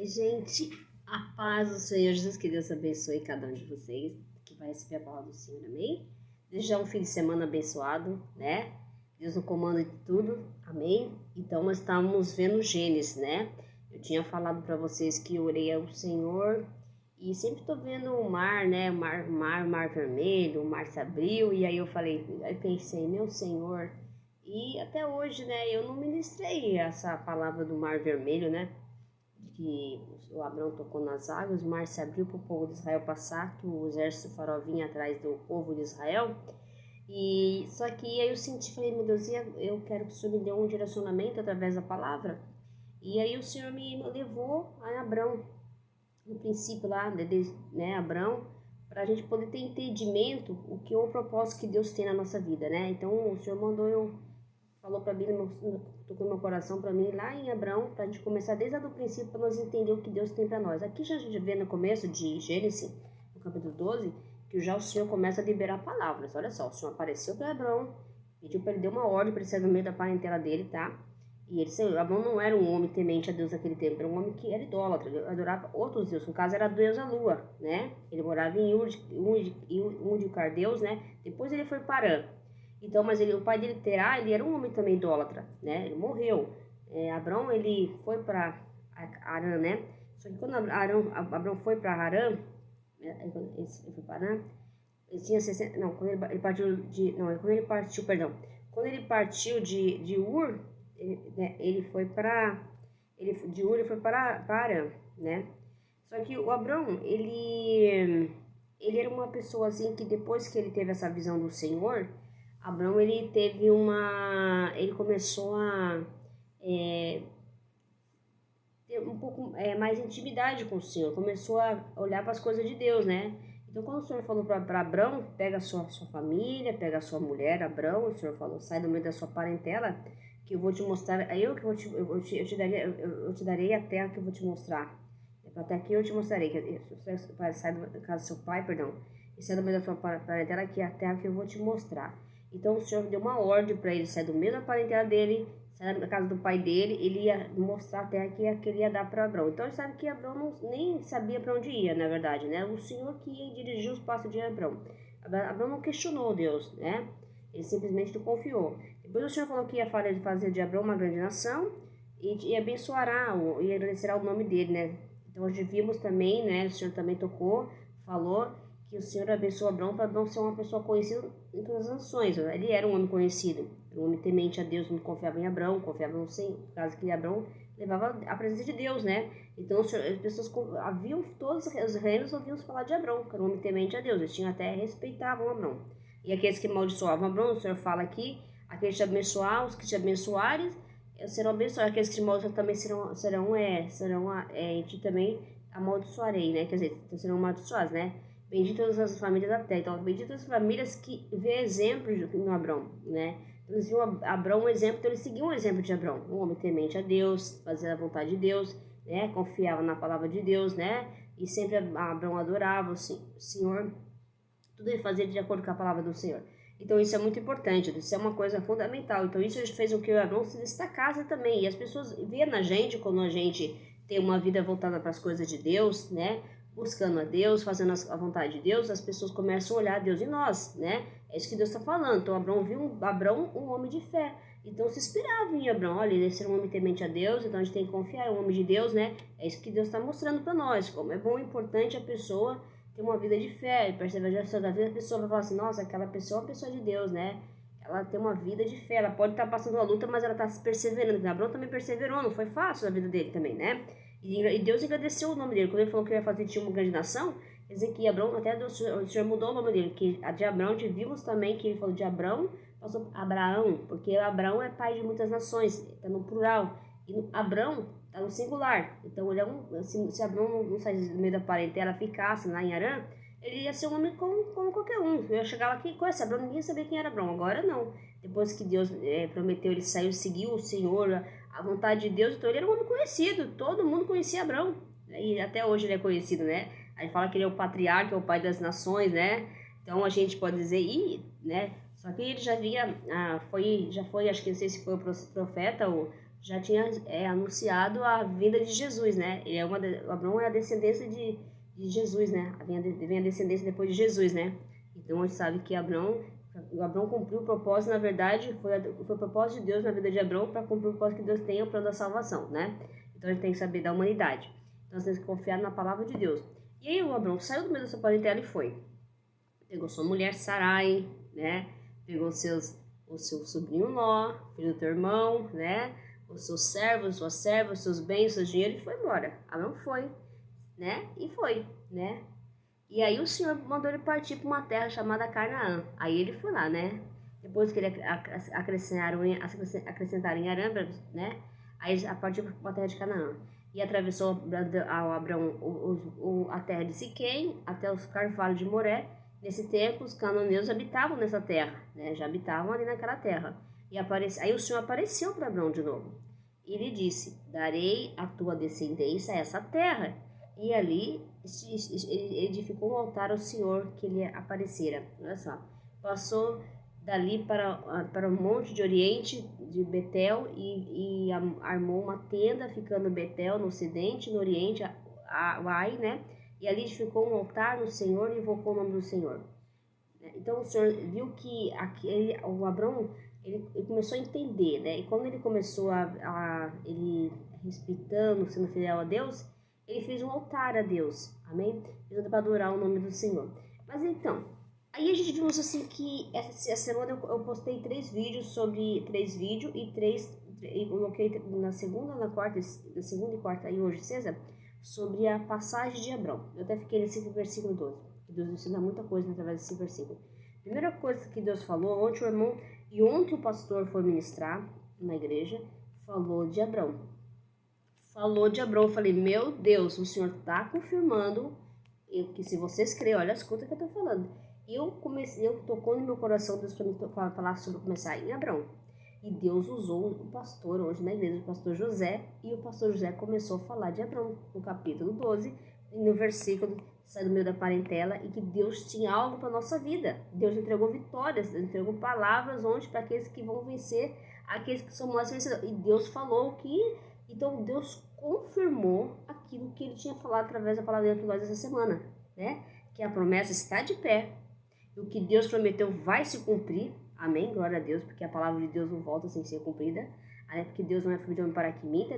Oi, gente, a paz do Senhor Jesus, que Deus abençoe cada um de vocês que vai receber a palavra do Senhor, amém? Desejar um fim de semana abençoado, né? Deus no comando de tudo, amém? Então, nós estamos vendo Gênesis, né? Eu tinha falado para vocês que eu orei ao Senhor e sempre tô vendo o mar, né? Mar vermelho, o mar se abriu, e aí pensei, meu Senhor, e até hoje, né? Eu não ministrei essa palavra do mar vermelho, né? Que o Abrão tocou nas águas, o mar se abriu para o povo de Israel passar, que o exército farol vinha atrás do povo de Israel. E só que aí eu senti, falei, meu Deus, eu quero que o Senhor me dê um direcionamento através da palavra. E aí o Senhor me levou a Abrão, no princípio lá, né, Abrão, para a gente poder ter entendimento o que é o propósito que Deus tem na nossa vida, né? Então o Senhor falou para mim, tocou no meu coração para mim lá em Abraão, para a gente começar desde o princípio, para nós entender o que Deus tem para nós. Aqui já a gente vê no começo de Gênesis, no capítulo 12, que já o Senhor começa a liberar palavras. Olha só, o Senhor apareceu para Abraão, pediu para ele dar uma ordem para ele sair do meio da parentela dele, tá? E Abraão não era um homem temente a Deus naquele tempo, era um homem que era idólatra, ele adorava outros deuses, no caso era a deusa Lua, né? Ele morava em Ur de Caldeus, né? Depois ele foi para Harã. Então, mas o pai dele, Terá, ele era um homem também idólatra, né? Ele morreu. Abrão, ele foi para Harã, né? Só que quando Abrão foi para Harã, ele foi para Harã, ele tinha 60, não, quando ele partiu de, não, quando ele partiu, perdão, quando ele partiu de Ur, ele foi para, de Ur ele foi para Harã, né? Só que o Abrão, ele era uma pessoa assim que depois que ele teve essa visão do Senhor, Abrão, ele começou a ter um pouco mais intimidade com o Senhor, começou a olhar para as coisas de Deus, né? Então, quando o Senhor falou para Abrão, pega a sua família, pega a sua mulher, Abrão, o Senhor falou, sai do meio da sua parentela, que eu vou te mostrar, eu te darei a terra que eu vou te mostrar. Até aqui eu te mostrarei, que você sai da casa do seu pai, perdão, e sai do meio da sua parentela, que é a terra que eu vou te mostrar. Então o Senhor deu uma ordem para ele sair do meio da parentela dele, sair da casa do pai dele, ele ia mostrar a terra que ele ia dar para Abrão. Então ele sabe que Abrão nem sabia para onde ia, na verdade, né? O Senhor que ia dirigir os passos de Abrão. Abrão não questionou Deus, né? Ele simplesmente não confiou. Depois o Senhor falou que ia fazer de Abrão uma grande nação e abençoará, e agradecerá o nome dele, né? Então hoje vimos também, né? O Senhor também falou que o Senhor abençoou Abrão para Abrão ser uma pessoa conhecida em todas as nações. Ele era um homem conhecido, um homem temente a Deus, não confiava em Abrão, confiava no Senhor, por causa que Abrão levava a presença de Deus, né? Então as pessoas todos os reinos ouviam falar de Abrão, que era um homem temente a Deus, eles tinham até respeitavam Abrão. E aqueles que amaldiçoavam Abrão, o Senhor fala aqui, aqueles que te abençoar, os que te abençoarem, serão abençoados, aqueles que te amaldiçoarem também serão em ti também amaldiçoarei, né? Quer dizer, serão amaldiçoados, né? Benditas as famílias da terra. Então, benditas as famílias que vê exemplo no Abrão, né? Então, eles viam Abrão um exemplo, então eles seguiam o exemplo de Abrão. Um homem temente a Deus, fazia a vontade de Deus, né? Confiava na palavra de Deus, né? E sempre Abrão adorava o Senhor. Tudo ele fazia de acordo com a palavra do Senhor. Então isso é muito importante, isso é uma coisa fundamental. Então isso fez com que o Abrão se destacasse também. E as pessoas veem na gente, quando a gente tem uma vida voltada para as coisas de Deus, né? Buscando a Deus, fazendo a vontade de Deus, as pessoas começam a olhar a Deus em nós, né? É isso que Deus está falando. Então Abrão viu Abrão um homem de fé. Então se esperava em Abrão, olha, ele ser um homem temente a Deus, então a gente tem que confiar, é um homem de Deus, né? É isso que Deus está mostrando para nós, como é bom e importante a pessoa ter uma vida de fé, e perseverança da vida, a pessoa vai falar assim, nossa, aquela pessoa é uma pessoa de Deus, né? Ela tem uma vida de fé, ela pode estar passando uma luta, mas ela está perseverando. Abrão também perseverou, não foi fácil a vida dele também, né? E Deus agradeceu o nome dele. Quando ele falou que ia fazer de uma grande nação, quer dizer que Abrão, até o Senhor mudou o nome dele, que a de Abrão, vimos também que ele falou de Abrão, passou Abraão, porque Abrão é pai de muitas nações, está no plural. E Abrão está no singular. Então, ele é se Abrão não saísse do meio da parentela, ficasse lá em Harã, ele ia ser um homem como qualquer um. Eu ia chegar lá, quem conhece Abrão? Ninguém sabia quem era Abrão. Agora não. Depois que Deus prometeu, ele saiu, seguiu o Senhor, a vontade de Deus, então ele era um homem conhecido. Todo mundo conhecia Abrão. E até hoje ele é conhecido, né? A gente fala que ele é o patriarca, é o pai das nações, né? Então a gente pode dizer, né? Só que ele já foi, acho que não sei se foi o profeta, já tinha anunciado a vinda de Jesus, né? Abraão é a descendência de Jesus, né? Vem a descendência depois de Jesus, né? Então a gente sabe que Abraão cumpriu o propósito, na verdade, foi o propósito de Deus na vida de Abraão para cumprir o propósito que Deus tem, o plano da salvação, né? Então a gente tem que saber da humanidade. Então nós temos que confiar na palavra de Deus. E aí o Abraão saiu do meio da sua parentela e foi. Pegou sua mulher Sarai, né? Pegou o seu sobrinho Ló, filho do teu irmão, né? Os seus servos, suas servas, seus bens, seus dinheiro e foi embora. Abraão foi, né? E foi, né? E aí o Senhor mandou ele partir para uma terra chamada Canaã. Aí ele foi lá, né? Depois que ele acrescentaram em Arã, né? Aí a partir para uma terra de Canaã. E atravessou Abraão a terra de Siquém até os carvalhos de Moré. Nesse tempo, os cananeus habitavam nessa terra, né? Já habitavam ali naquela terra. Aí o Senhor apareceu para Abraão de novo. E ele disse: darei a tua descendência a essa terra. E ali ele edificou um altar ao Senhor que lhe aparecera. Olha só. Passou dali para o monte de Oriente de Betel e armou uma tenda, ficando Betel no ocidente, no oriente, Ai, né? E ali edificou um altar no Senhor e invocou o nome do Senhor. Então o Senhor viu que o Abraão ele começou a entender, né? E quando ele começou ele respeitando, sendo fiel a Deus, ele fez um altar a Deus, amém? Para adorar o nome do Senhor. Mas então, aí a gente viu assim que essa semana eu postei 3 vídeos e coloquei na segunda e quarta e hoje, César, sobre a passagem de Abraão. Eu até fiquei nesse versículo 12. Deus ensina muita coisa através desse versículo. Primeira coisa que Deus falou, ontem o pastor foi ministrar na igreja, falou de Abraão. Eu falei, meu Deus, o Senhor está confirmando que se vocês crêem, olha, escuta o que eu estou falando. Tocou no meu coração Deus para me falar sobre começar em Abraão. E Deus usou o pastor hoje na igreja, o pastor José, e o pastor José começou a falar de Abraão, no capítulo 12, no versículo, sai do meio da parentela, e que Deus tinha algo para a nossa vida. Deus entregou vitórias, entregou palavras onde para aqueles que vão vencer, aqueles que são mais vencedores. E Deus falou então Deus confirmou aquilo que ele tinha falado através da palavra para nós essa semana, né? Que a promessa está de pé, e o que Deus prometeu vai se cumprir. Amém? Glória a Deus, porque a palavra de Deus não volta sem ser cumprida. Porque Deus não é filho de homem para que minta,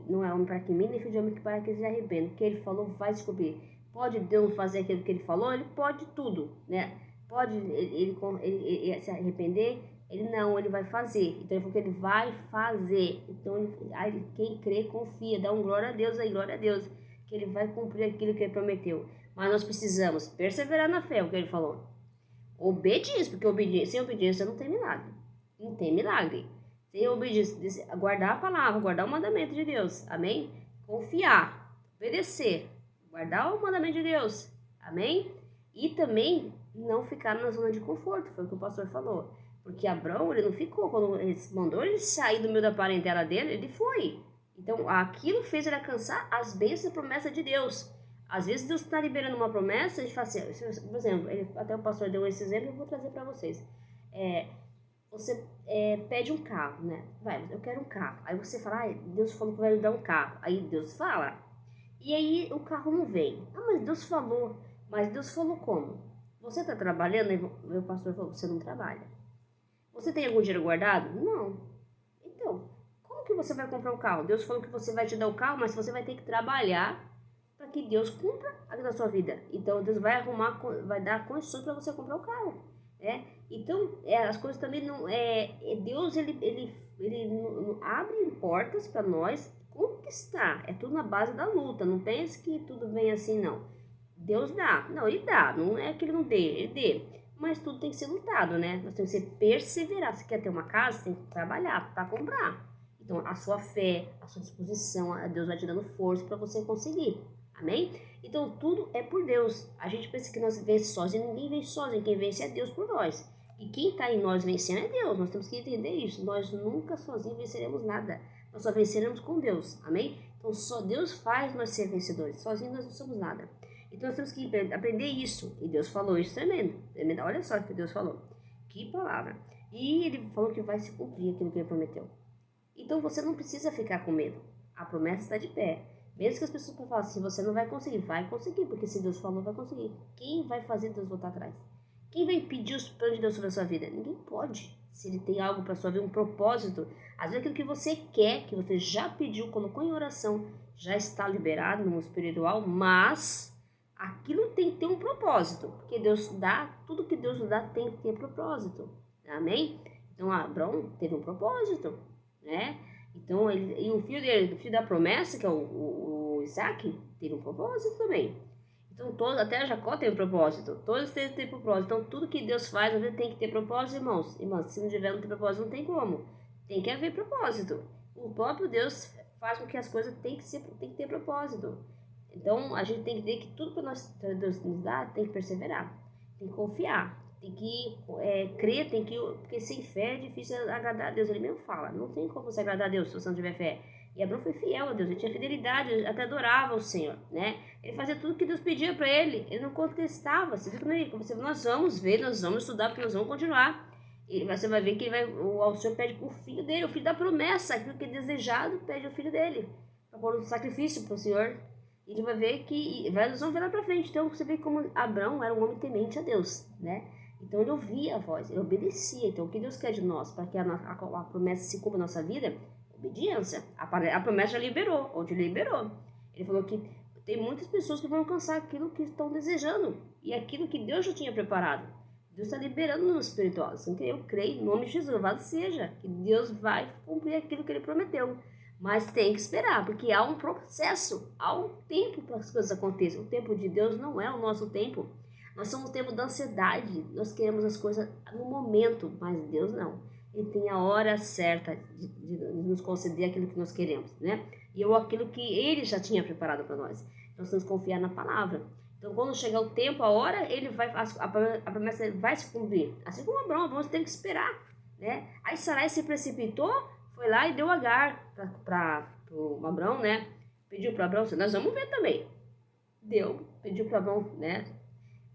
não é homem para que minta, nem filho de homem para que se arrependa. O que ele falou vai se cumprir. Pode Deus fazer aquilo que ele falou? Ele pode tudo, né? Pode ele se arrepender? Ele vai fazer. Então ele falou que ele vai fazer. Então quem crê, confia, dá um glória a Deus aí, glória a Deus, que ele vai cumprir aquilo que ele prometeu. Mas nós precisamos perseverar na fé, o que ele falou. Obediência, porque sem obediência não tem milagre. Não tem milagre. Sem obediência, guardar a palavra, guardar o mandamento de Deus. Amém? Confiar, obedecer, guardar o mandamento de Deus. Amém? E também não ficar na zona de conforto, foi o que o pastor falou. Porque Abraão, ele não ficou, quando ele mandou ele sair do meio da parentela dele, ele foi. Então, aquilo fez ele alcançar as bênçãos e promessas de Deus. Às vezes Deus está liberando uma promessa, a gente fala assim, por exemplo, até o pastor deu esse exemplo, eu vou trazer para vocês. Você pede um carro, né? Eu quero um carro. Aí você fala, Deus falou que vai me dar um carro. Aí Deus fala. E aí o carro não vem. Mas Deus falou. Mas Deus falou como? Você está trabalhando? Aí o pastor falou, você não trabalha. Você tem algum dinheiro guardado? Não. Então, como que você vai comprar um carro? Deus falou que você vai te dar o carro, mas você vai ter que trabalhar para que Deus cumpra aqui na sua vida. Então Deus vai dar condições para você comprar o carro, né? Então as coisas também não Deus ele abre portas para nós conquistar. É tudo na base da luta. Não pense que tudo vem assim, não. Deus dá, não, ele dá. Não é que ele não dê, ele dê. Mas tudo tem que ser lutado, né? Nós temos que perseverar. Se quer ter uma casa, você tem que trabalhar para comprar. Então a sua fé, a sua disposição, Deus vai te dando força para você conseguir. Amém? Então tudo é por Deus. A gente pensa que nós vencemos sozinhos, ninguém vence sozinho. Quem vence é Deus por nós. E quem está em nós vencendo é Deus. Nós temos que entender isso. Nós nunca sozinhos venceremos nada. Nós só venceremos com Deus. Amém? Então só Deus faz nós ser vencedores. Sozinhos nós não somos nada. Então nós temos que aprender isso. E Deus falou isso tremendo. Olha só o que Deus falou. Que palavra. E ele falou que vai se cumprir aquilo que ele prometeu. Então você não precisa ficar com medo. A promessa está de pé. Mesmo que as pessoas falam assim, você não vai conseguir, porque se Deus falou, vai conseguir. Quem vai fazer Deus voltar atrás? Quem vai impedir os planos de Deus sobre a sua vida? Ninguém pode. Se ele tem algo para sua vida, um propósito, às vezes aquilo que você quer, que você já pediu, colocou em oração, já está liberado no mundo espiritual, mas aquilo tem que ter um propósito, porque Deus dá, tudo que Deus nos dá tem que ter propósito. Amém? Então Abraão teve um propósito, né? Então e o filho dele, o filho da promessa, que é o Isaac, teve um propósito também. Então, até Jacó tem um propósito. Todos têm propósito. Então, tudo que Deus faz, tem que ter propósito, irmãos. Irmãos, se não tiver, não tem propósito, não tem como. Tem que haver propósito. O próprio Deus faz com que as coisas tem que ter propósito. Então, a gente tem que ver que tudo que Deus nos dá, tem que perseverar. Tem que confiar. Tem que crer, porque sem fé é difícil agradar a Deus. Ele mesmo fala, não tem como você agradar a Deus se você não tiver fé. E Abraão foi fiel a Deus, ele tinha fidelidade, até adorava o Senhor, né? Ele fazia tudo que Deus pedia para ele, ele não contestava. Nós vamos ver, nós vamos estudar, porque nós vamos continuar. Você vai ver que o Senhor pede o filho dele, o filho da promessa, aquilo que é desejado, pede o filho dele, para pôr um sacrifício para o Senhor. Ele vai ver que, nós vamos ver lá para frente. Então você vê como Abraão era um homem temente a Deus, né? Então ele ouvia a voz, ele obedecia. Então o que Deus quer de nós, para que a promessa se cumpra na nossa vida? Obediência. A promessa já liberou, onde liberou. Ele falou que tem muitas pessoas que vão alcançar aquilo que estão desejando e aquilo que Deus já tinha preparado. Deus está liberando no espiritual. Assim que eu creio, em nome de Jesus, louvado seja, que Deus vai cumprir aquilo que Ele prometeu. Mas tem que esperar, porque há um processo, há um tempo para as coisas aconteçam. O tempo de Deus não é o nosso tempo. Nós somos o tempo da ansiedade, nós queremos as coisas no momento, mas Deus não. Ele tem a hora certa de nos conceder aquilo que nós queremos, né? E aquilo que Ele já tinha preparado para nós. Nós temos que confiar na palavra. Então, quando chegar o tempo, a hora, a promessa vai se cumprir. Assim como Abraão tem que esperar, né? Aí Sarai se precipitou, foi lá e deu Agar para o Abraão, né? Pediu para Abraão, nós vamos ver também. Pediu para Abraão, né?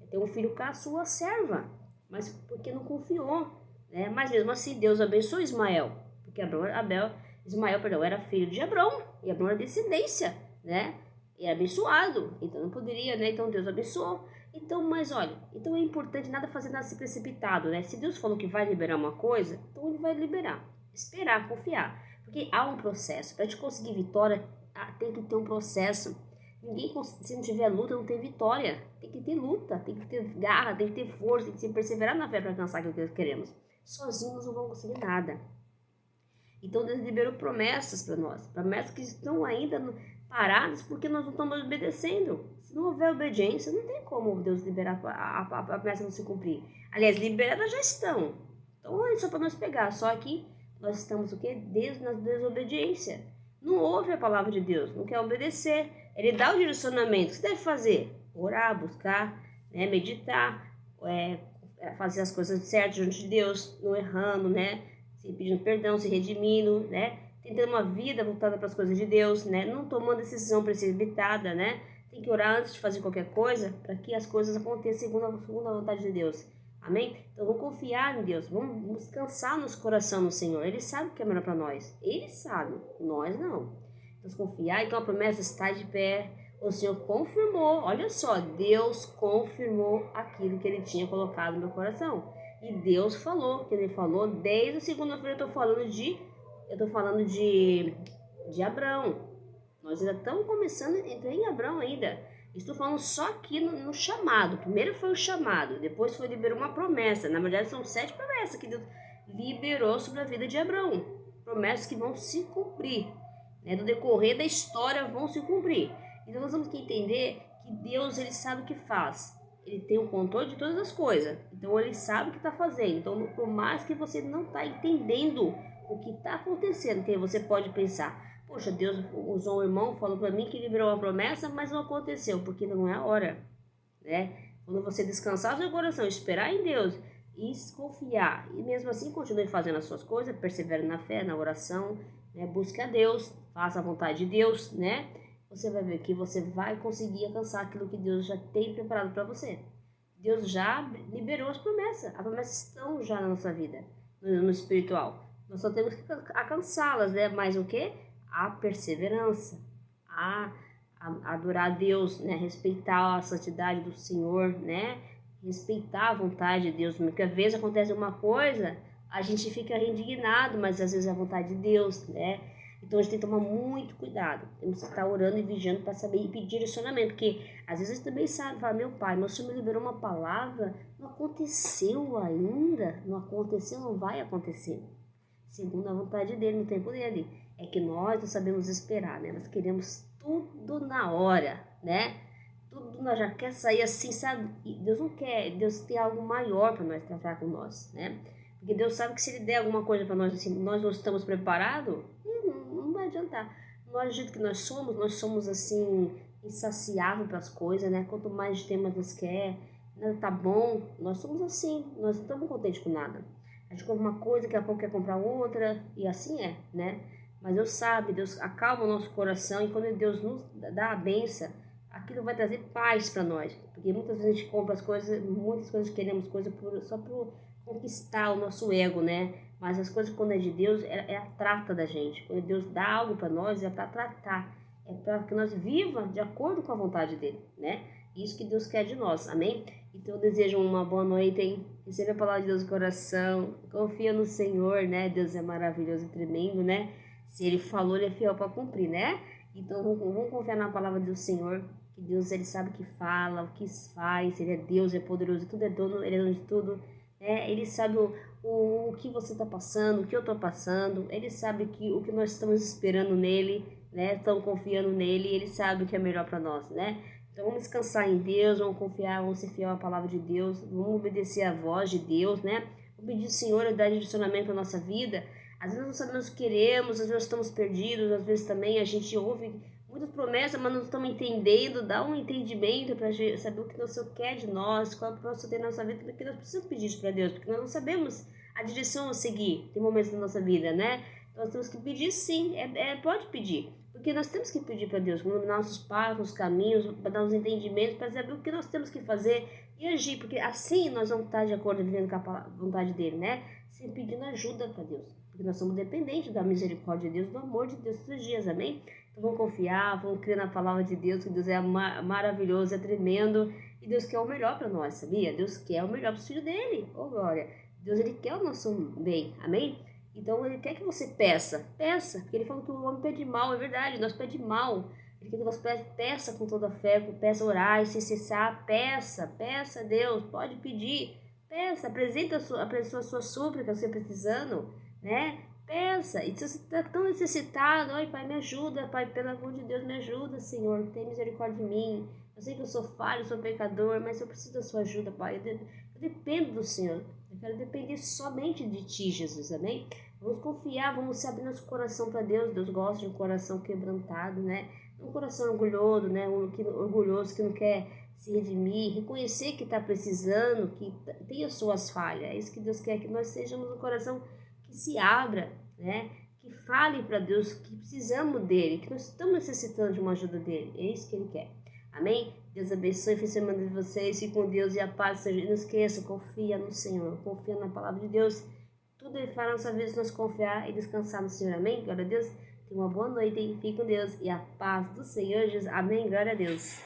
Ter um filho com a sua serva, mas porque não confiou, né? Mas mesmo assim Deus abençoou Ismael, porque Ismael era filho de Abraão, e Abraão era descendência, né? E era abençoado, então não poderia, né? Então Deus abençoou. Então, mas olha, então é importante nada fazer nada se precipitado, né? Se Deus falou que vai liberar uma coisa, então Ele vai liberar. Esperar, confiar, porque há um processo. Para te conseguir vitória, tem que ter um processo. Se não tiver luta, não tem vitória. Tem que ter luta, tem que ter garra, tem que ter força, tem que perseverar na fé para alcançar aquilo que nós queremos. Sozinhos não vamos conseguir nada. Então Deus liberou promessas para nós, promessas que estão ainda paradas porque nós não estamos obedecendo. Se não houver obediência, não tem como Deus liberar a promessa não se cumprir. Aliás, liberadas já estão. Então é só para nós pegar. Só que nós estamos o quê? Na desobediência. Não ouve a palavra de Deus, não quer obedecer. Ele dá o direcionamento. O que você deve fazer? Orar, buscar, né, meditar, fazer as coisas certas diante de Deus, não errando, né? Se pedindo perdão, se redimindo, né? Tentando uma vida voltada para as coisas de Deus, né? Não tomando decisão precipitada, né? Tem que orar antes de fazer qualquer coisa para que as coisas aconteçam segundo a vontade de Deus. Amém? Então vamos confiar em Deus, vamos descansar nosso coração no Senhor. Ele sabe o que é melhor para nós. Ele sabe, nós não. Então confiar, então a promessa está de pé. O Senhor confirmou, olha só, Deus confirmou aquilo que Ele tinha colocado no meu coração. E Deus falou, que Ele falou desde a segunda-feira. Eu estou falando de Abraão. Nós ainda estamos começando, entrei em Abraão ainda. Estou falando só aqui no chamado. Primeiro foi o chamado, depois liberou uma promessa. Na verdade são 7 promessas que Deus liberou sobre a vida de Abraão. Promessas que vão se cumprir, né? Do decorrer da história vão se cumprir. Então nós temos que entender que Deus, Ele sabe o que faz. Ele tem o controle de todas as coisas. Então Ele sabe o que está fazendo. Então por mais que você não está entendendo o que está acontecendo, que você pode pensar, poxa, Deus usou um irmão, falou para mim que liberou uma promessa, mas não aconteceu, porque não é a hora, né? Quando você descansar o seu coração, esperar em Deus e confiar, e mesmo assim continue fazendo as suas coisas, persevere na fé, na oração, né? Busque a Deus, faça a vontade de Deus, né? Você vai ver que você vai conseguir alcançar aquilo que Deus já tem preparado para você. Deus já liberou as promessas estão já na nossa vida, no espiritual. Nós só temos que alcançá-las, né? Mas o quê? A perseverança, a, a adorar a Deus, né? Respeitar a santidade do Senhor, né? Respeitar a vontade de Deus. Porque às vezes acontece uma coisa, a gente fica indignado, mas às vezes é a vontade de Deus, né? Então a gente tem que tomar muito cuidado. Temos que estar orando e vigiando para saber e pedir direcionamento. Porque às vezes a gente também sabe, fala, meu pai, meu Senhor me liberou uma palavra, não aconteceu ainda, não aconteceu, não vai acontecer. Segundo a vontade dele, no tempo dele. É que nós não sabemos esperar, né? Nós queremos tudo na hora, né? Tudo nós já quer sair assim, sabe? E Deus não quer, Deus tem algo maior para nós tratar com nós, né? Porque Deus sabe que se Ele der alguma coisa para nós, assim, nós não estamos preparados, não vai adiantar. Nós, do jeito que nós somos assim, insaciáveis para as coisas, né? Quanto mais temas nos quer, nada tá bom, nós somos assim, nós não estamos contentes com nada. A gente compra uma coisa, daqui a pouco quer comprar outra, e assim é, né? Mas Deus sabe, Deus acalma o nosso coração, e quando Deus nos dá a benção, aquilo vai trazer paz para nós. Porque muitas vezes a gente compra as coisas, muitas coisas queremos coisas só por conquistar o nosso ego, né? Mas as coisas, quando é de Deus, é a trata da gente. Quando Deus dá algo para nós, é para tratar. É para que nós viva de acordo com a vontade dele, né? Isso que Deus quer de nós, amém? Então eu desejo uma boa noite, hein? Receba a palavra de Deus no coração, confia no Senhor, né? Deus é maravilhoso e tremendo, né? Se Ele falou, Ele é fiel para cumprir, né? Então vamos confiar na palavra do Senhor, que Deus, Ele sabe o que fala, o que faz, Ele é Deus, é poderoso, tudo é dono, Ele é dono de tudo, né? Ele sabe o que você está passando, o que eu estou passando, Ele sabe o que nós estamos esperando nele, né? Estamos confiando nele, Ele sabe o que é melhor para nós, né? Então vamos descansar em Deus, vamos confiar, vamos ser fiel à palavra de Deus, vamos obedecer à voz de Deus, né? Vamos pedir ao Senhor a dar direcionamento à nossa vida. Às vezes não sabemos o que queremos, às vezes estamos perdidos, às vezes também a gente ouve muitas promessas, mas não estamos entendendo, dá um entendimento para saber o que o Senhor quer de nós, qual é o propósito tem na nossa vida, porque nós precisamos pedir isso para Deus, porque nós não sabemos a direção a seguir, tem momentos da nossa vida, né? Então nós temos que pedir sim, pode pedir. Porque nós temos que pedir para Deus iluminar nossos passos, os caminhos, para dar uns entendimentos, para saber o que nós temos que fazer e agir, porque assim nós vamos estar de acordo vivendo com a vontade dele, né? Sempre pedindo ajuda para Deus, porque nós somos dependentes da misericórdia de Deus, do amor de Deus todos os dias, amém? Então vamos confiar, vamos crer na palavra de Deus, que Deus é maravilhoso, é tremendo, e Deus quer o melhor para nós, sabia? Deus quer o melhor para o filho dele, oh glória! Deus, Ele quer o nosso bem, amém? Então Ele quer que você peça, porque Ele falou que o homem pede mal, é verdade, nós pede mal. Ele quer que você peça com toda a fé, peça orar e sem cessar, peça a Deus, pode pedir, peça, apresenta a sua súplica, você precisando, né? Peça, e se você está tão necessitado, ai Pai, me ajuda, Pai, pelo amor de Deus, me ajuda, Senhor, tem misericórdia de mim. Eu sei que eu sou falho, eu sou pecador, mas eu preciso da sua ajuda, Pai. Eu dependo do Senhor, eu quero depender somente de Ti, Jesus, amém? Vamos confiar, vamos se abrir nosso coração para Deus. Deus gosta de um coração quebrantado, né? Um coração orgulhoso, né? Orgulhoso que não quer se redimir, reconhecer que está precisando, que tem as suas falhas. É isso que Deus quer, que nós sejamos um coração que se abra, né? Que fale para Deus que precisamos dele, que nós estamos necessitando de uma ajuda dele. É isso que Ele quer. Amém? Deus abençoe e fim de semana de vocês. Fique com Deus e a paz seja. Não esqueça, confia no Senhor, confia na palavra de Deus. Tudo Ele fará na nossa vida se nós confiar e descansar no Senhor. Amém? Glória a Deus. Tenha uma boa noite, hein? Fique com Deus e a paz do Senhor Jesus. Amém? Glória a Deus.